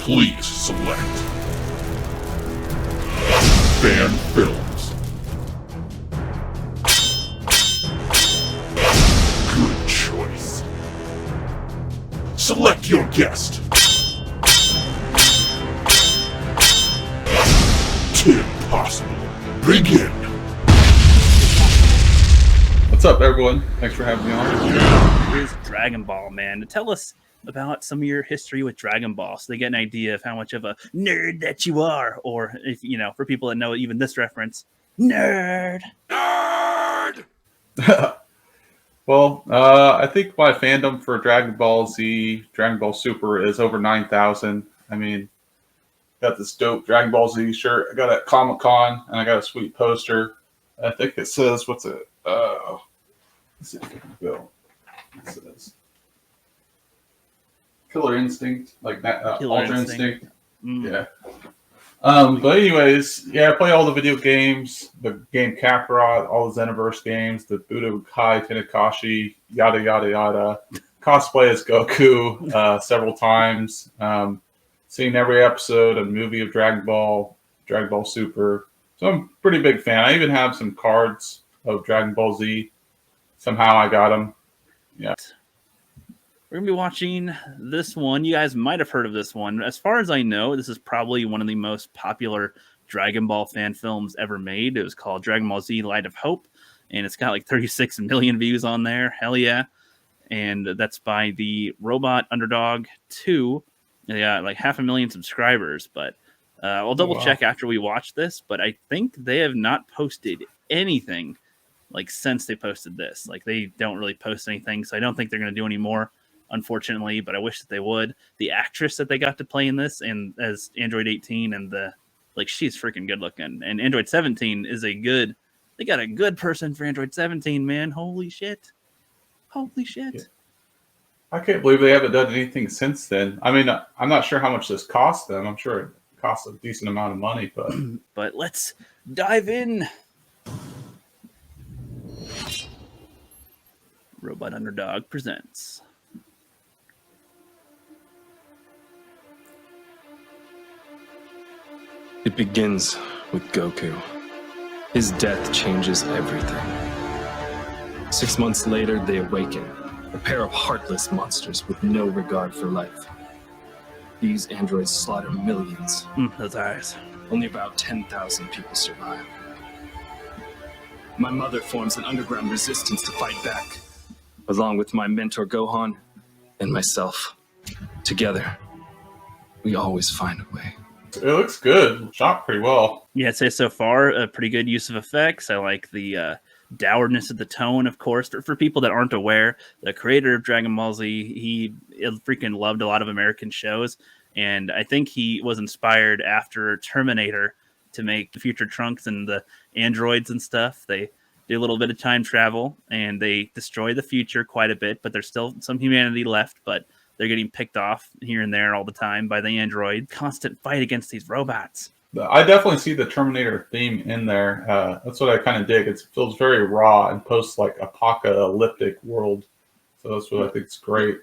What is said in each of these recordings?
Please select Fan Films. Good choice. Select your guest. Tim Possible. Begin. What's up, everyone? Thanks for having me on. Here's Dragon Ball, man. Tell us about some of your history with Dragon Ball so they get an idea of how much of a nerd that you are. Or, if you know, for people that know even this reference, nerd. Nerd! Well, I think my fandom for Dragon Ball Z, Dragon Ball Super is over 9,000. I mean, got this dope Dragon Ball Z shirt. I got it at Comic-Con, and I got a sweet poster. I think it says, what's it? Let's see if I can go. It says Killer Instinct, like that, Ultra Instinct. Yeah. But anyways, yeah, I play all the video games, the game Kakarot, all the Xenoverse games, the Budokai Tenkaichi, yada yada yada. Cosplay as Goku several times. Seen every episode and movie of Dragon Ball Super. So I'm a pretty big fan. I even have some cards of Dragon Ball Z. Somehow I got them. Yeah. We're going to be watching this one. You guys might have heard of this one. As far as I know, this is probably one of the most popular Dragon Ball fan films ever made. It was called Dragon Ball Z Light of Hope, and it's got like 36 million views on there. Hell yeah. And that's by the Robot Underdog 2. They got like 500,000 subscribers, but I'll double check after we watch this, but I think they have not posted anything like since they posted this. Like they don't really post anything, so I don't think they're going to do any more, unfortunately, but I wish that they would. The actress that they got to play in this and as Android 18 and she's freaking good looking. And Android 17 is they got a good person for Android 17, man. Holy shit. Holy shit. Yeah. I can't believe they haven't done anything since then. I mean, I'm not sure how much this cost them. I'm sure it costs a decent amount of money, but but let's dive in. Robot Underdog presents. It begins with Goku. His death changes everything. 6 months later, they awaken. A pair of heartless monsters with no regard for life. These androids slaughter millions. Those eyes. Only about 10,000 people survive. My mother forms an underground resistance to fight back, along with my mentor Gohan and myself. Together, we always find a way. it looks good. Shot pretty well. Yeah, I'd say so far a pretty good use of effects. I like the dourness of the tone, of course. For people that aren't aware, the creator of Dragon Ball Z, he freaking loved a lot of American shows, and I think he was inspired after Terminator to make the future Trunks and the androids and stuff. They do a little bit of time travel, and they destroy the future quite a bit, but there's still some humanity left, but they're getting picked off here and there all the time by the android. Constant fight against these robots. I definitely see the Terminator theme in there. That's what I kind of dig. It feels very raw and post like apocalyptic world. So that's what I think is great.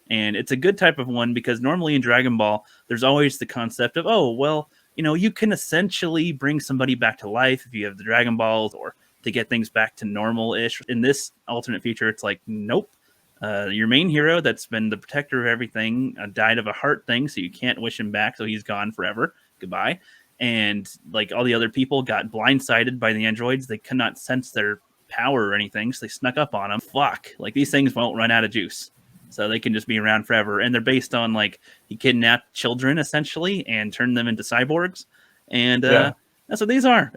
And it's a good type of one because normally in Dragon Ball, there's always the concept of, oh, well, you know, you can essentially bring somebody back to life if you have the Dragon Balls or to get things back to normal-ish. In this alternate future, it's like, nope. Your main hero that's been the protector of everything died of a heart thing, so you can't wish him back, so he's gone forever. Goodbye. And like all the other people got blindsided by the androids. They could not sense their power or anything, so they snuck up on them. Fuck. Like these things won't run out of juice. So they can just be around forever. And they're based on like he kidnapped children essentially and turned them into cyborgs. And that's what these are.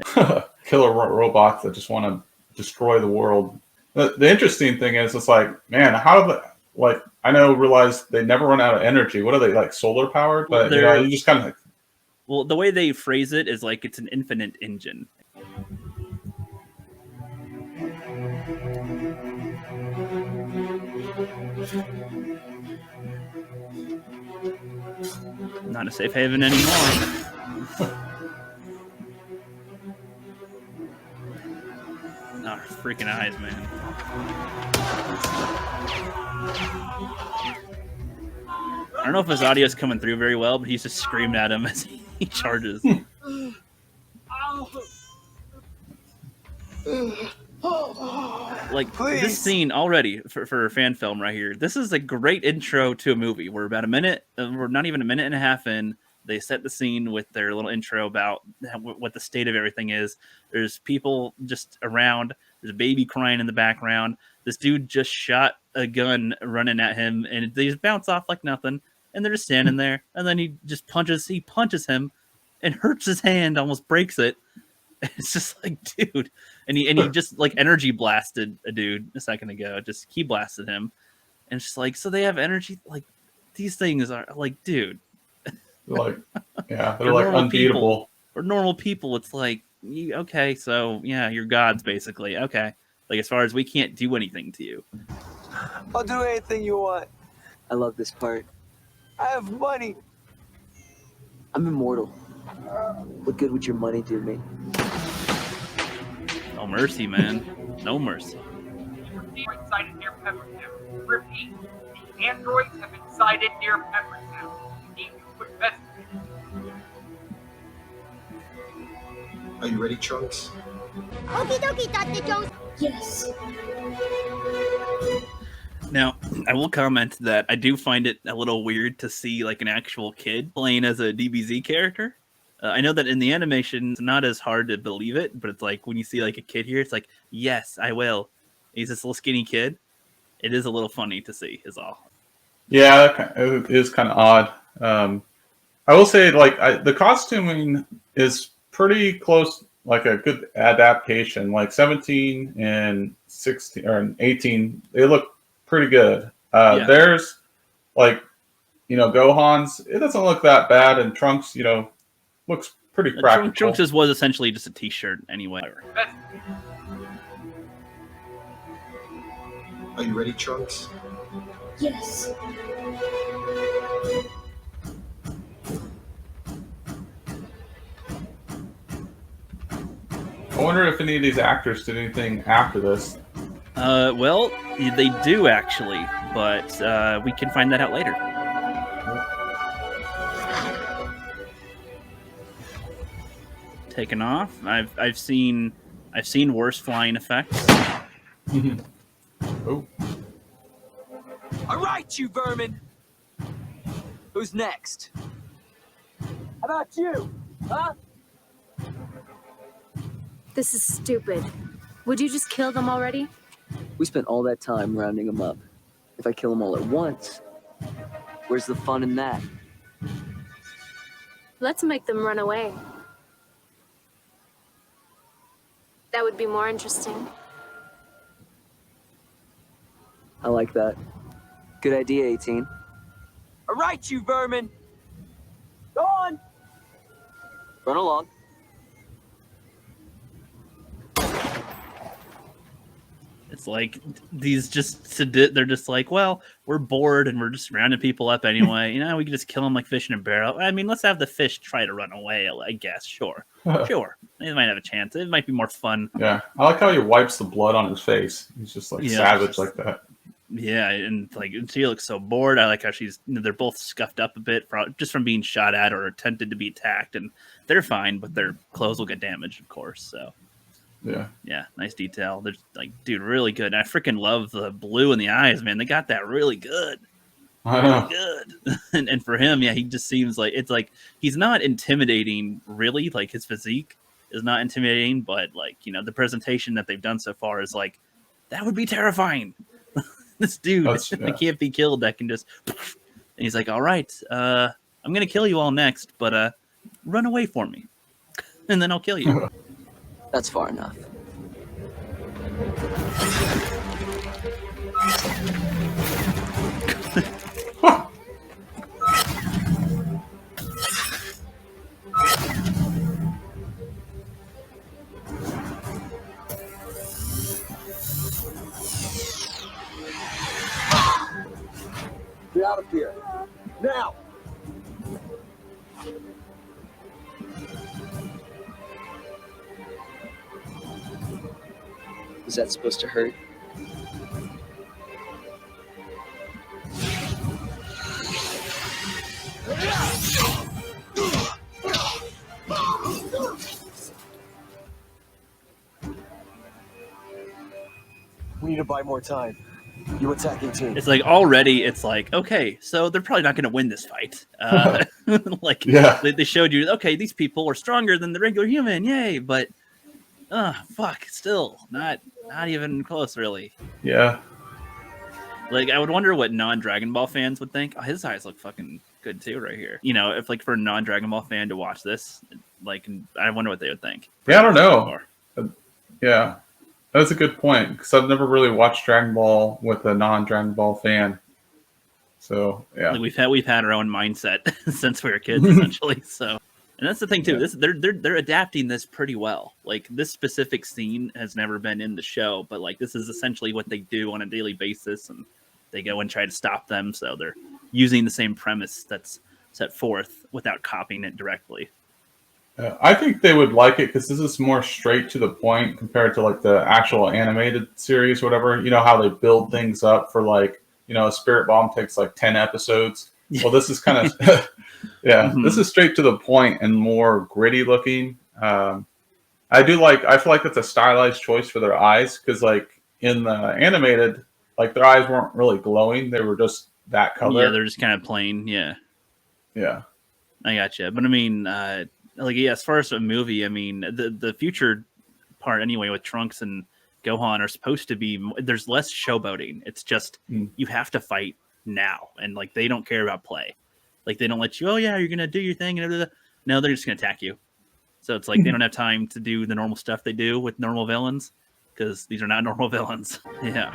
Killer robots that just want to destroy the world. The interesting thing is, it's like, man, how do they, like, realize they never run out of energy. What are they, like, solar powered? But, you know, you just kind of like... Well, the way they phrase it is like it's an infinite engine. Not a safe haven anymore. Oh, freaking eyes, man. I don't know if his audio is coming through very well, but he's just screaming at him as he charges. Like, Please. This scene already for a fan film right here. This is a great intro to a movie. We're about a minute, we're not even a minute and a half in. They set the scene with their little intro about what the state of everything is. There's people just around. There's a baby crying in the background. This dude just shot a gun running at him, and they just bounce off like nothing. And they're just standing there. And then he punches him and hurts his hand, almost breaks it. It's just like, dude. And he just like energy blasted a dude a second ago. Just key blasted him. And it's just like, so they have energy. Like, these things are like, dude. Like, yeah, they're like unbeatable. For normal people, it's like, okay, so yeah, you're gods basically. Okay, like as far as we can't do anything to you. I'll do anything you want. I love this part. I have money. I'm immortal. What good would your money do me? No mercy, man. No mercy. Androids sighted near Peppertown. Repeat, the androids have been sighted near Peppertown. You need to investigate. Are you ready, Trunks? Okie dokie, Dr. Jones. Yes. Now, I will comment that I do find it a little weird to see like an actual kid playing as a DBZ character. I know that in the animation, it's not as hard to believe it, but it's like when you see like a kid here, it's like, yes, I will. He's this little skinny kid. It is a little funny to see, is all. Yeah, it is kind of odd. I will say, like, the costuming is pretty close, like a good adaptation. Like 17 and 16 or 18, they look pretty good. Yeah. There's like, Gohan's, it doesn't look that bad, and Trunks, looks pretty practical. Trunks was essentially just a t-shirt anyway. Are you ready, Trunks? Yes. I wonder if any of these actors did anything after this. Well, they do actually, but we can find that out later. Taken off. I've seen worse flying effects. Oh, All right, you vermin. Who's next? How about you? Huh? This is stupid. Would you just kill them already? We spent all that time rounding them up. If I kill them all at once, where's the fun in that? Let's make them run away. That would be more interesting. I like that. Good idea, 18. All right, you vermin. Go on. Run along. It's like these they're just like, well, we're bored and we're just rounding people up anyway. We can just kill them like fish in a barrel. I mean, let's have the fish try to run away, I guess. Sure. Sure. They might have a chance. It might be more fun. yeah. I like how he wipes the blood on his face. He's just like savage like that. Yeah, and like she looks so bored. I like how they're both scuffed up a bit just from being shot at or attempted to be attacked, and they're fine, but their clothes will get damaged, of course. So yeah, nice detail. They're like, dude, really good. And I freaking love the blue in the eyes, man. They got that really good. I know. Good. and for him, yeah, he just seems like he's not intimidating, really. Like his physique is not intimidating, but like, the presentation that they've done so far is like, that would be terrifying. This dude that can't be killed, that can just, and he's like, all right, I'm gonna kill you all next, but run away for me, and then I'll kill you. That's far enough. Get out of here. Now! Is that supposed to hurt? need to buy more time. You attacking team. It's like already, it's like, okay, so they're probably not going to win this fight. Like, Yeah. they showed you, okay, these people are stronger than the regular human, yay! But, fuck, still not even close, really. Yeah. Like, I would wonder what non-Dragon Ball fans would think. Oh, his eyes look fucking good too, right here. You know, if like for a non-Dragon Ball fan to watch this, like, I wonder what they would think. Yeah, I don't know. Yeah, that's a good point because I've never really watched Dragon Ball with a non-Dragon Ball fan. So yeah, like we've had our own mindset since we were kids, essentially. So, and that's the thing too. This they're adapting this pretty well. Like this specific scene has never been in the show, but like this is essentially what they do on a daily basis, and they go and try to stop them. So they're using the same premise that's set forth without copying it directly. I think they would like it because this is more straight to the point compared to like the actual animated series, whatever. You know how they build things up for like, you know, a Spirit Bomb takes like 10 episodes. Well, this is kind of, this is straight to the point and more gritty looking. I feel like it's a stylized choice for their eyes because like in the animated, like their eyes weren't really glowing. They were just that color. Yeah, they're just kind of plain. Yeah. Yeah. I gotcha. But I mean, like, yeah, as far as a movie, I mean, the future part anyway with Trunks and Gohan are supposed to be, there's less showboating. It's just, you have to fight now. And like, they don't care about play. Like, they don't let you, oh yeah, you're going to do your thing. And blah, blah, blah. No, they're just going to attack you. So it's like, they don't have time to do the normal stuff they do with normal villains because these are not normal villains. Yeah.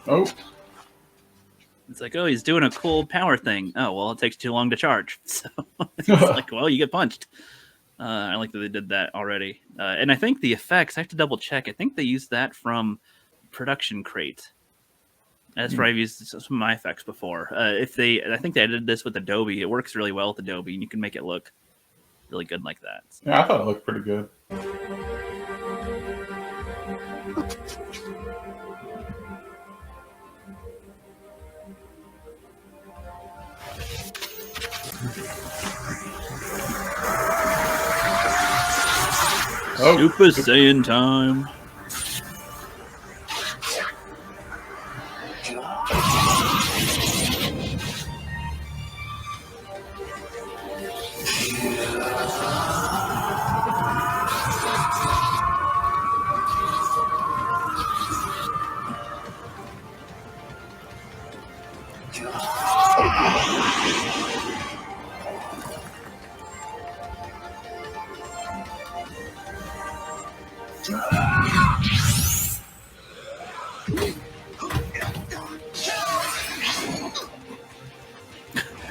Oh. It's like, oh, he's doing a cool power thing. Oh, well, it takes too long to charge. So it's like, well, you get punched. I like that they did that already. And I think the effects, I have to double check. I think they used that from Production Crate. That's where I've used some of my effects before. I think they edited this with Adobe. It works really well with Adobe, and you can make it look really good like that. So. Yeah, I thought it looked pretty good. Oh. Super Saiyan time.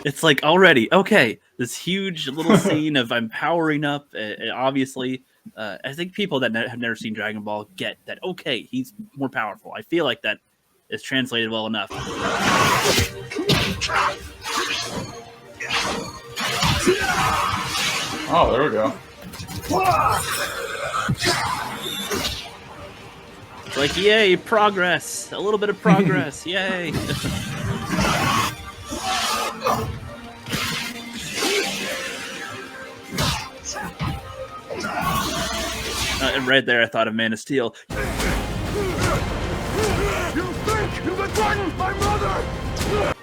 It's like already, okay, this huge little scene of I'm powering up, obviously. I think people that have never seen Dragon Ball get that, okay, he's more powerful. I feel like that is translated well enough. Oh, there we go. It's like, yay, progress. A little bit of progress, yay. And right there, I thought of Man of Steel. You think you can threaten my mother?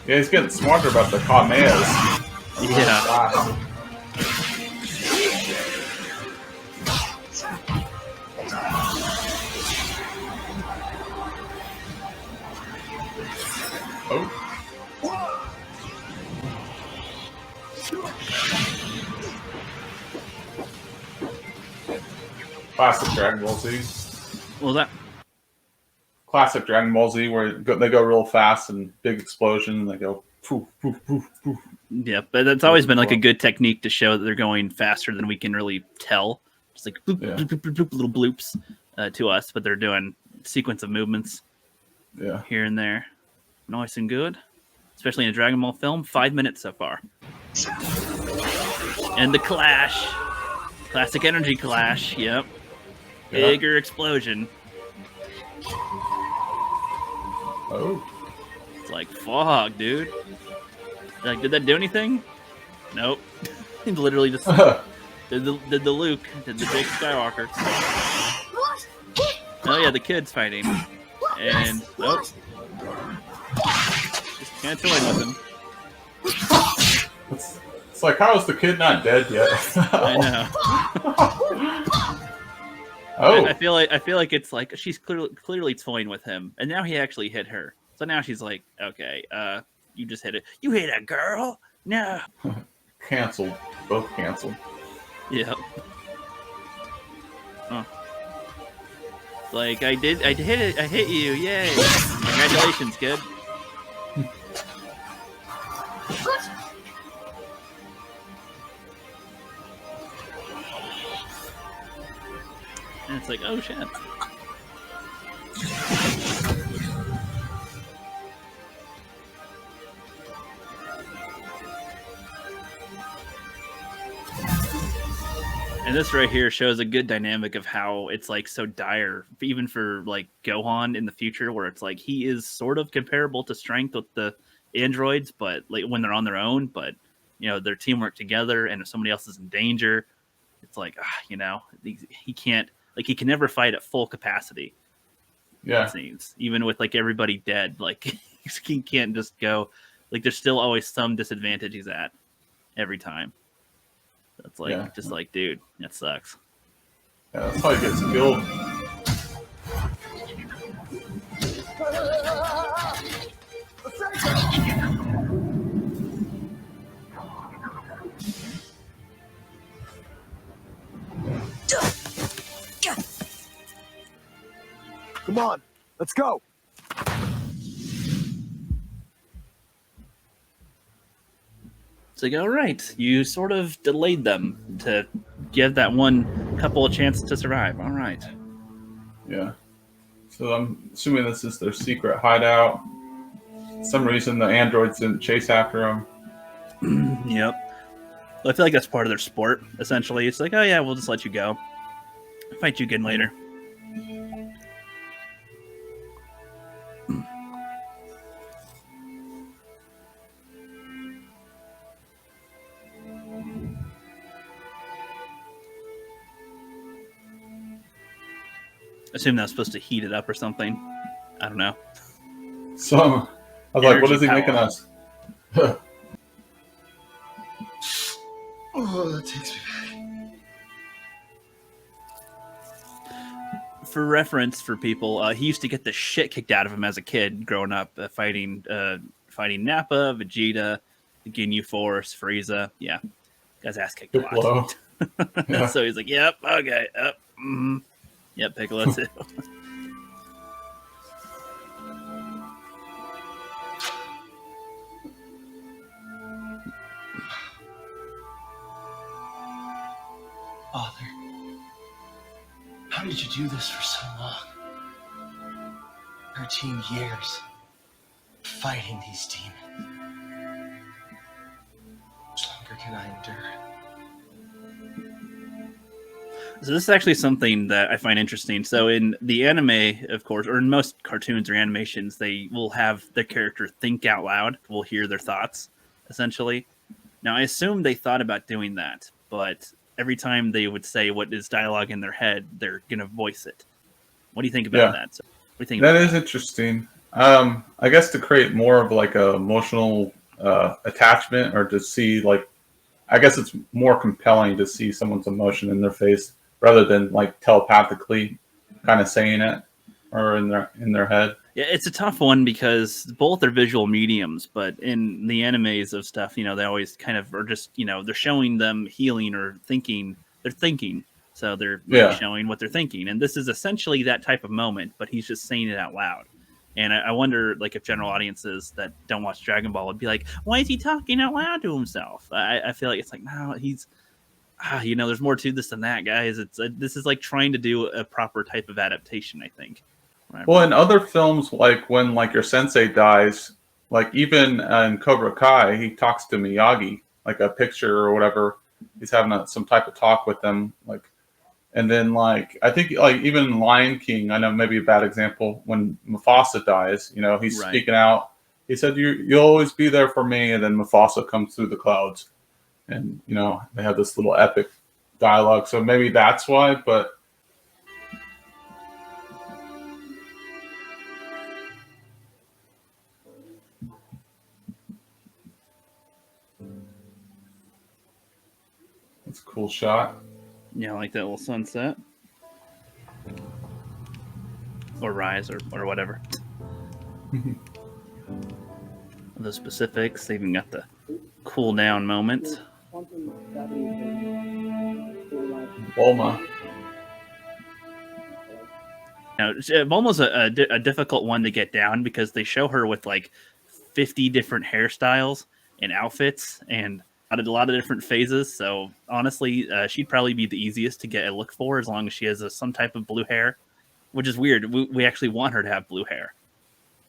Yeah, he's getting smarter about the Kamehamehas. Yeah. Wow. Oh. Classic Dragon Ball Z. What was that? Classic Dragon Ball Z, where they go real fast and big explosion, and they go poof, poof, poof, poof. Yeah, but that's always been like a good technique to show that they're going faster than we can really tell. Just like bloop, bloop, bloop, bloop, bloop, little bloops to us, but they're doing sequence of movements here and there. Nice and good. Especially in a Dragon Ball film. 5 minutes so far. And the clash. Classic energy clash. Yep. Bigger explosion. Oh. It's like, fuck, dude. Like, did that do anything? Nope. He literally just did the Luke, did the Jake Skywalker. Oh yeah, the kid's fighting. And, nope. Just can't join with him. It's like, how is the kid not dead yet? I know. Oh. I feel like it's like she's clearly toying with him, and now he actually hit her. So now she's like, okay, you just hit it. You hit a girl? No. Canceled. Both canceled. Yep. Huh. Like I hit it. I hit you. Yay! Congratulations, kid. And it's like, oh shit. And this right here shows a good dynamic of how it's like so dire, even for like Gohan in the future, where it's like he is sort of comparable to strength with the androids, but like when they're on their own, but you know, their teamwork together, and if somebody else is in danger, it's like, you know, he can't, like, he can never fight at full capacity. Yeah. It seems. Even with like everybody dead, like he can't just go, like there's still always some disadvantage he's at every time. That's like, just like, dude, that sucks. Yeah, that's how he gets killed. Come on, let's go. It's like, all right, you sort of delayed them to give that one couple of chances to survive. All right. Yeah. So I'm assuming this is their secret hideout. For some reason, the androids didn't chase after them. Yep. Well, I feel like that's part of their sport, essentially. It's like, oh yeah, we'll just let you go. Fight you again later. I assume that's supposed to heat it up or something. I don't know. So I was like, what is he making us? Oh, that takes me back. For reference for people, he used to get the shit kicked out of him as a kid growing up, fighting Nappa, Vegeta, the Ginyu Force, Frieza. Yeah, guy's ass kicked a lot. Yeah. So he's like, yep, okay, yep, yep, Piccolo too. Father, how did you do this for so long? 13 years fighting these demons. How much longer can I endure? So this is actually something that I find interesting. So in the anime, of course, or in most cartoons or animations, they will have their character think out loud. We'll hear their thoughts, essentially. Now, I assume they thought about doing that, but every time they would say what is dialogue in their head, they're going to voice it. What do you think about that? So, what do you think that about is interesting. I guess to create more of like a emotional attachment, or to see, like, I guess it's more compelling to see someone's emotion in their face rather than like telepathically kind of saying it or in their head. Yeah, it's a tough one because both are visual mediums, but in the animes of stuff, you know, they always kind of are just, you know, they're showing them healing or thinking. They're thinking. So they're really showing what they're thinking. And this is essentially that type of moment, but he's just saying it out loud. And I wonder, like, if general audiences that don't watch Dragon Ball would be like, why is he talking out loud to himself? I feel like it's like, no, he's, you know, there's more to this than that, guys. This is like trying to do a proper type of adaptation, I think. Right. Well, in other films, like when like your sensei dies, like even in Cobra Kai, he talks to Miyagi, like a picture or whatever. He's having some type of talk with them, like, And then, like, I think, like, even in Lion King, I know maybe a bad example, when Mufasa dies, you know, he's speaking out. He said, you'll always be there for me. And then Mufasa comes through the clouds. And, you know, they have this little epic dialogue. So maybe that's why, but... It's a cool shot. Yeah, I like that little sunset. Or rise, or whatever. The specifics, they even got the cool down moment. Bulma. Now, Bulma's a difficult one to get down because they show her with like 50 different hairstyles and outfits and a lot of different phases. So honestly, she'd probably be the easiest to get a look for as long as she has some type of blue hair, which is weird. We actually want her to have blue hair,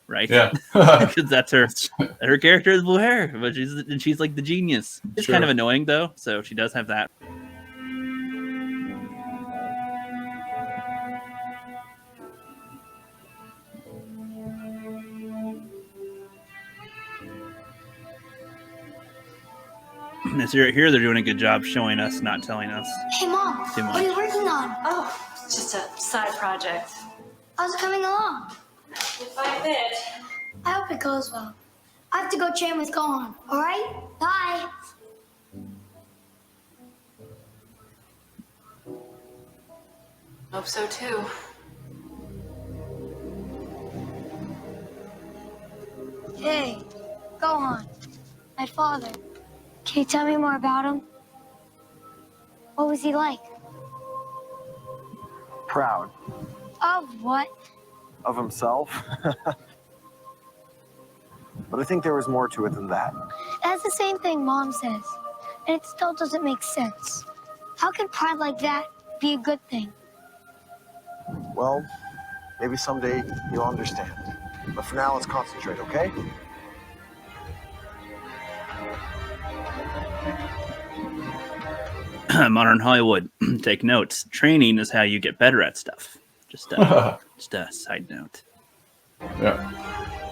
right? Yeah, because that's her character is blue hair, but she's like the genius. It's kind of annoying though, so she does have that. So here they're doing a good job showing us, not telling us. Hey, Mom, too much. what are you working on? Oh, it's just a side project. How's it coming along? If I fit. I hope it goes well. I have to go train with Gohan, all right? Bye. Hope so, too. Hey, Gohan, my father. Can you tell me more about him? What was he like? Proud. Of what? Of himself. But I think there was more to it than that. That's the same thing Mom says, and it still doesn't make sense. How can pride like that be a good thing? Well, maybe someday you'll understand. But for now, let's concentrate, okay? Modern Hollywood, take notes. Training is how you get better at stuff. Just a side note. Yeah.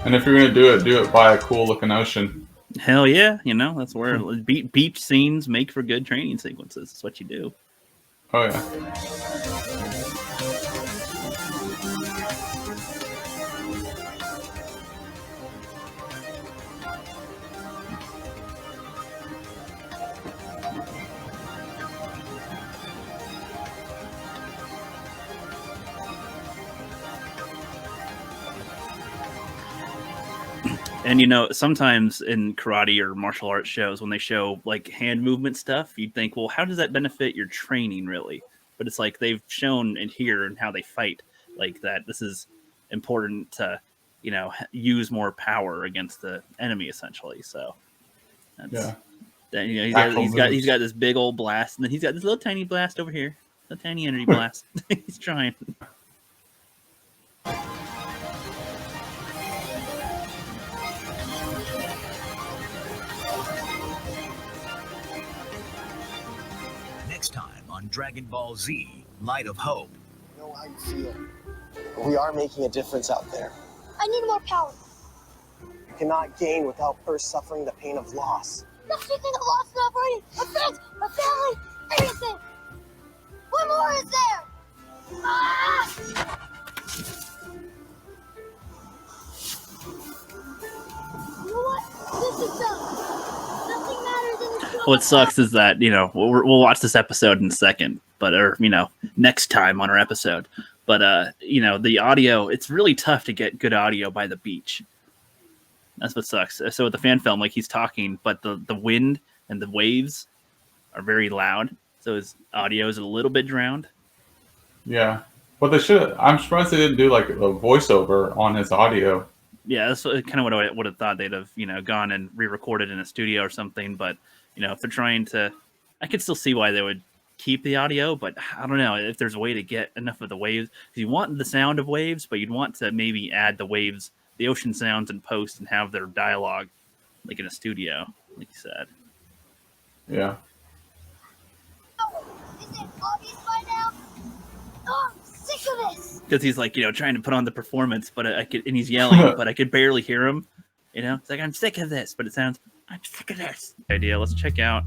And if you're going to do it by a cool looking ocean. Hell yeah. You know, that's where beach scenes make for good training sequences. That's what you do. Oh, yeah. And, you know, sometimes in karate or martial arts shows, when they show like hand movement stuff, you'd think, well, how does that benefit your training really? But it's like they've shown in here and how they fight like that. This is important to, you know, use more power against the enemy essentially. So that's, yeah. Then, you know, he's got this big old blast, and then he's got this little tiny blast over here, a tiny energy blast. He's trying. Next time on Dragon Ball Z, Light of Hope. I know how you feel. But we are making a difference out there. I need more power. You cannot gain without first suffering the pain of loss. That's the thing of loss and operating. My friends, my family, everything. What more is there? Ah! You know what? This is done. Nothing matters in this world. What sucks is that, you know, we'll watch this episode in a second, but, or, you know, next time on our episode. But, you know, the audio, it's really tough to get good audio by the beach. That's what sucks. So with the fan film, like he's talking, but the wind and the waves are very loud. So his audio is a little bit drowned. Yeah. But they should, I'm surprised they didn't do like a voiceover on his audio. Yeah, that's kind of what I would have thought. They'd have, you know, gone and re-recorded in a studio or something. But, you know, if they're trying to, I could still see why they would keep the audio, but I don't know if there's a way to get enough of the waves. Because you want the sound of waves, but you'd want to maybe add the waves, the ocean sounds in post and have their dialogue like in a studio, like you said. Yeah. Is it obvious by now? because he's like, trying to put on the performance, but and he's yelling, but I could barely hear him. It's like, I'm sick of this, but it sounds, I'm sick of this. Idea. Let's check out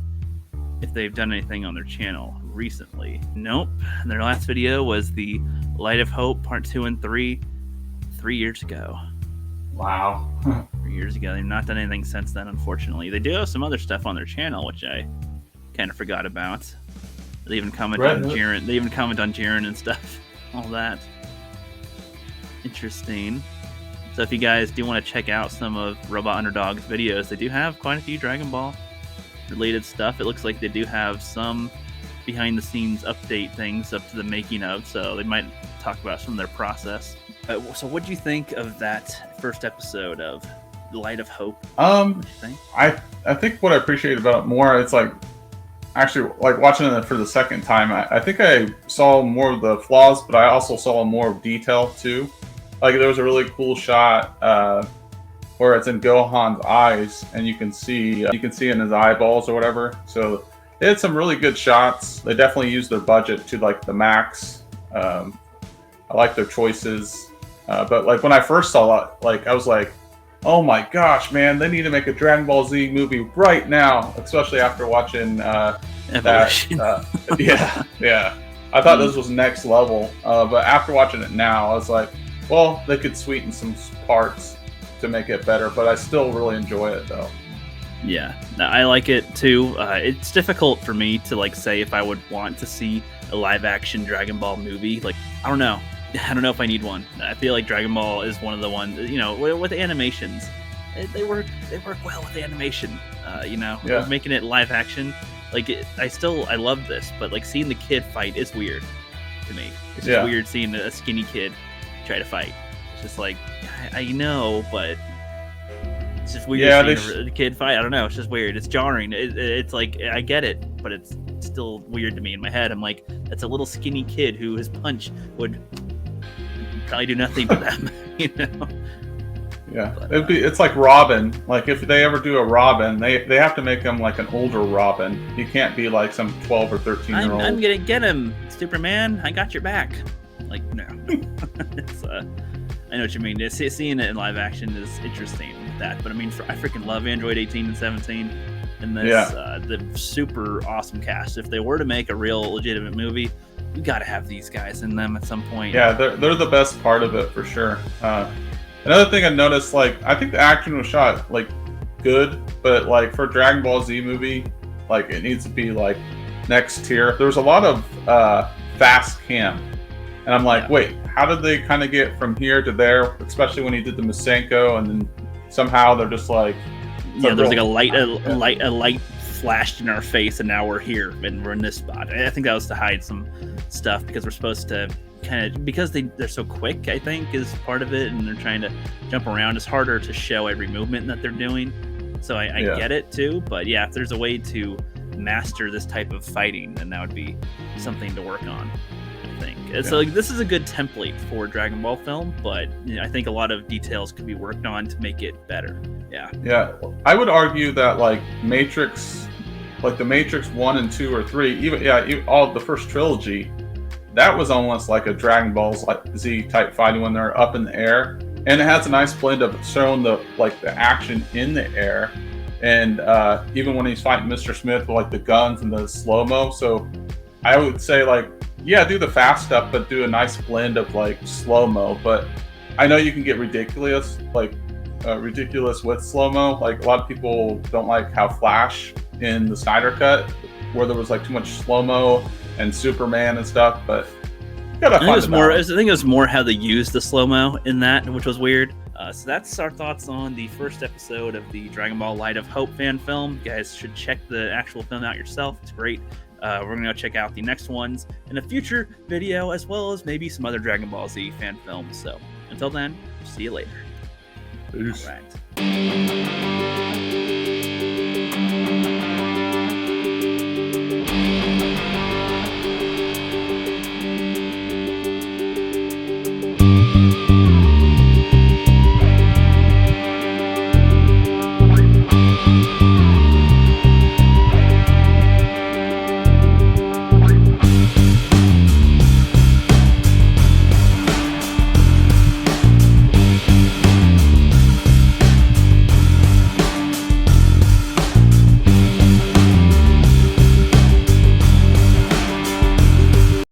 if they've done anything on their channel recently. Nope. Their last video was the Light of Hope Part 2 and 3 3 years ago. Wow. 3 years ago. They've not done anything since then, unfortunately. They do have some other stuff on their channel, which I kind of forgot about. They even comment on Jiren. They even comment on Jiren and stuff. All that. Interesting. So if you guys do want to check out some of Robot Underdog's videos, they do have quite a few Dragon Ball related stuff. It looks like they do have some behind the scenes update things up to the making of, so they might talk about some of their process. So what do you think of that first episode of The Light of Hope? What do you think? I think what I appreciate about it more, it's like actually like watching it for the second time, I think I saw more of the flaws, but I also saw more of detail too. Like there was a really cool shot where it's in Gohan's eyes, and you can see in his eyeballs or whatever. So they had some really good shots. They definitely used their budget to like the max. I like their choices, but like when I first saw it, like I was like, oh my gosh, man, they need to make a Dragon Ball Z movie right now, especially after watching Evolution. Yeah. I thought this was next level, but after watching it now, I was like, well, they could sweeten some parts to make it better, but I still really enjoy it though. Yeah, I like it too. It's difficult for me to like say if I would want to see a live action Dragon Ball movie. Like, I don't know if I need one. I feel like Dragon Ball is one of the ones, with animations, they work well with animation. Making it live action, like I love this, but like seeing the kid fight is weird to me. It's just weird seeing a skinny kid try to fight. It's just like, I know, but it's just weird seeing a kid fight. I don't know. It's just weird. It's jarring. It's like, I get it, but it's still weird to me in my head. I'm like, that's a little skinny kid who his punch would probably do nothing to them, Yeah, it's like Robin. Like if they ever do a Robin, they have to make him like an older Robin. He can't be like some 12 or 13-year-old. I'm gonna get him, Superman. I got your back. Like, no. I know what you mean. Seeing it in live action is interesting with that. But I mean, I freaking love Android 18 and 17 and this the super awesome cast. If they were to make a real legitimate movie, you got to have these guys in them at some point. Yeah, they're the best part of it for sure. Another thing I noticed, like I think the action was shot like good, but like for a Dragon Ball Z movie, like it needs to be like next tier. There was a lot of fast cam. And I'm like, wait, how did they kind of get from here to there? Especially when he did the Masenko, and then somehow they're just like, there's like a light flashed in our face, and now we're here and we're in this spot. I think that was to hide some stuff because we're supposed to because they're so quick. I think is part of it, and they're trying to jump around. It's harder to show every movement that they're doing. So I get it too. But yeah, if there's a way to master this type of fighting, then that would be something to work on. I think so. Like, this is a good template for a Dragon Ball film, but I think a lot of details could be worked on to make it better. Yeah. I would argue that like Matrix, like the Matrix 1 and 2 or 3, even all the first trilogy, that was almost like a Dragon Ball Z type fighting when they're up in the air, and it has a nice blend of showing the action in the air, and even when he's fighting Mr. Smith with like the guns and the slow-mo. So I would say like, do the fast stuff, but do a nice blend of like slow-mo. But I know you can get ridiculous with slow-mo. Like a lot of people don't like how Flash in the Snyder Cut, where there was like too much slow-mo and Superman and stuff, but you gotta find it more. I think it was more how they used the slow-mo in that, which was weird. So that's our thoughts on the first episode of the Dragon Ball Light of Hope fan film. You guys should check the actual film out yourself. It's great. We're going to go check out the next ones in a future video, as well as maybe some other Dragon Ball Z fan films. So until then, see you later. Peace. All right.